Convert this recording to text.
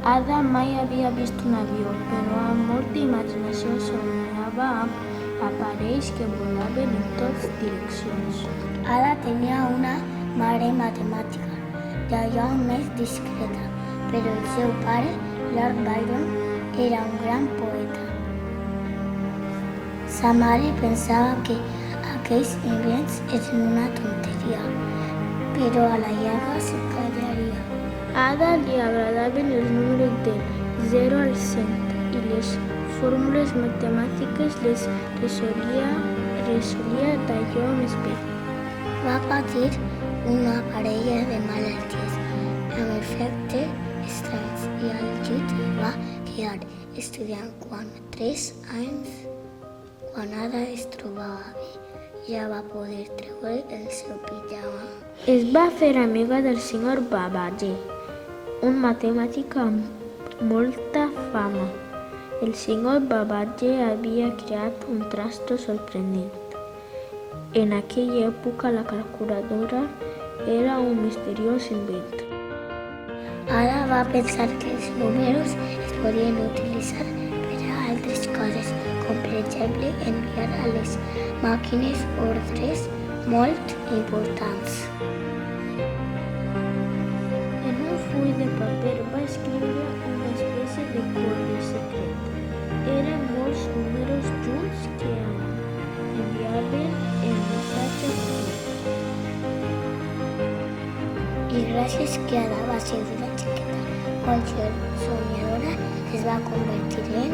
Ada mai havia vist un avió, però amb molta imaginació somiava amb aparells que volaven en totes direccions. Ada tenia una mare matemàtica, d'allò més discreta, però el seu pare, Lord Byron, era un gran poeta. Sa mare pensava que aquells invents eren una tonteria, però a la llarga se callaria. A Ada li agradaven els números de 0 al 100 i les fórmules matemàtiques les resolia d'allò més bé. Va patir una parella de malalties amb efectes estranys i al llit va quedar estudiant quan 3 anys. Quan Ada es trobava bé, ja va poder treure el seu pijama. Es va fer amiga del senyor Babbage, un matemàtic amb molta fama. El senyor Babbage havia creat un trasto sorprenent. En aquella època la calculadora era un misteriós invent. Ada va pensar que els números es podien utilitzar per a altres coses, com per exemple enviar a les màquines ordres molt importants. En un full de paper va escriure una espècie de codi secret. Eren molts números junts que enviaven el missatge futur. I gràcies que Ada va ser una xiqueta molt somiadora, es va convertir en